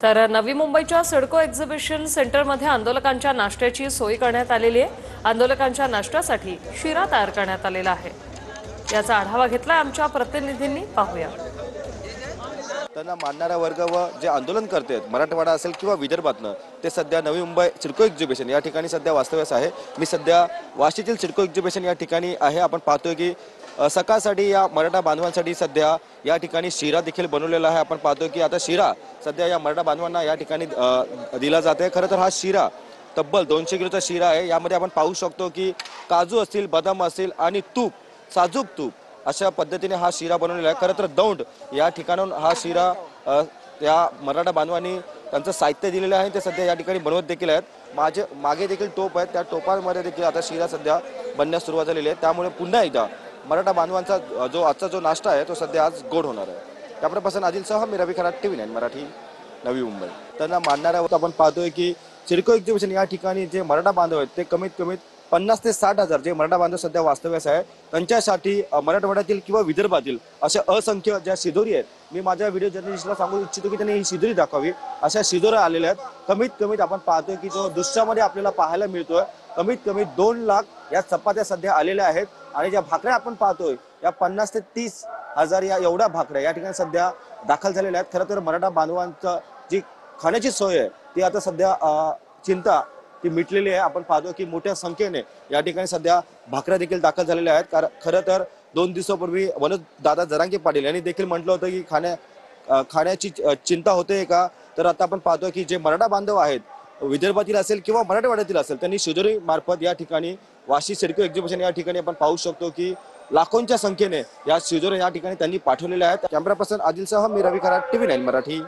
तर नवी मुंबईच्या सिडको एक्झिबिशन सेंटरमध्ये आंदोलकांच्या नाश्त्याची सोय करण्यात आलेली आहे। आंदोलकांच्या नाश्त्यासाठी शिरा तयार करण्यात आलेला आहे। याचा आढावा घेतला आमच्या प्रतिनिधींनी, पाहूया। त्यांना मानणारा वर्ग व जे आंदोलन करतात मराठवाडा असेल किंवा विदर्भातनं, ते सध्या नवी मुंबई सिडको एक्झिबिशन या ठिकाणी सध्या वास्तव्यास आहे। मी सध्या वाशीतील सिडको एक्झिबिशन या ठिकाणी आहे। आपण पाहतोय की सकाळसाठी या मराठा बांधवांसाठी सध्या या ठिकाणी शिरा देखील बनवलेला आहे। आपण पाहतोय की आता शिरा सध्या या मराठा बांधवांना या ठिकाणी दिला जाते। खरं तर हा शिरा तब्बल 200 किलोचा शिरा आहे। यामध्ये आपण पाहू शकतो की काजू असतील, बदाम असतील आणि तूप, साजूक तूप अशा पद्धतीने हा शिरा बनवलेला आहे। खरं तर दौंड या ठिकाणाहून हा शिरा या मराठा बांधवांनी त्यांचं साहित्य दिलेलं आहे, ते सध्या या ठिकाणी बनवत देखील आहेत। मागे देखील टोप आहेत, त्या टोपांमध्ये देखील आता शिरा सध्या बनण्यास सुरुवात झालेली आहे। त्यामुळे पुन्हा एकदा मराठा बांधवांचा आजचा जो नाश्ता आहे तो सध्या आज गोड होणार आहे। त्याप्रपासून आदिलसह मी रवी खरात, TV9 मराठी, नवी मुंबई। त्यांना मानणाऱ्या आपण पाहतोय की सिडको एक्झिबिशन या ठिकाणी जे मराठा बांधव आहेत ते कमीत कमी 50 ते 60 हजार जे मराठा बांधव सध्या वास्तव्यास आहे, त्यांच्यासाठी मराठवाड्यातील किंवा विदर्भातील अशा असंख्य ज्या शिदोरी आहेत, मी माझ्या व्हिडिओ जर्नलिस्टला सांगू इच्छितो की त्यांनी ही शिदोरी दाखवावी। अशा शिदोऱ्या आलेल्या आहेत। कमीत कमीत आपण पाहतोय की जो दृश्यामध्ये आपल्याला पाहायला मिळतोय, कमीत कमी 2 लाख या चपात्या सध्या आलेल्या आहेत। आणि ज्या भाकऱ्या आपण पाहतोय या 50 ते 30 हजार या एवढ्या भाकऱ्या या ठिकाणी सध्या दाखल झालेल्या आहेत। खरं तर मराठा बांधवांचं जी खाण्याची सोय आहे ती आता सध्या चिंता ती मिटलेली आहे। आपण पाहतो की मोठ्या संख्येने या ठिकाणी सध्या भाकऱ्या देखील दाखल झालेल्या आहेत। खरं तर 2 दिवसापूर्वी मनोज दादा जरांगे पाटील यांनी देखील म्हटलं होतं की खाण्याची चिंता होते का, तर आता आपण पाहतो की जे मराठा बांधव आहेत विदर्भातील असेल किंवा मराठवाड्यातील असेल, त्यांनी शिदोरी मार्फत या ठिकाणी वाशी सिडको एक्झिबिशन या ठिकाणी आपण पाहू शकतो की लाखोंच्या संख्येने या शिदोरी या ठिकाणी त्यांनी पाठवलेल्या आहेत। कॅमेरा पर्सन आदिलसह मी रवी खरात, TV9 मराठी।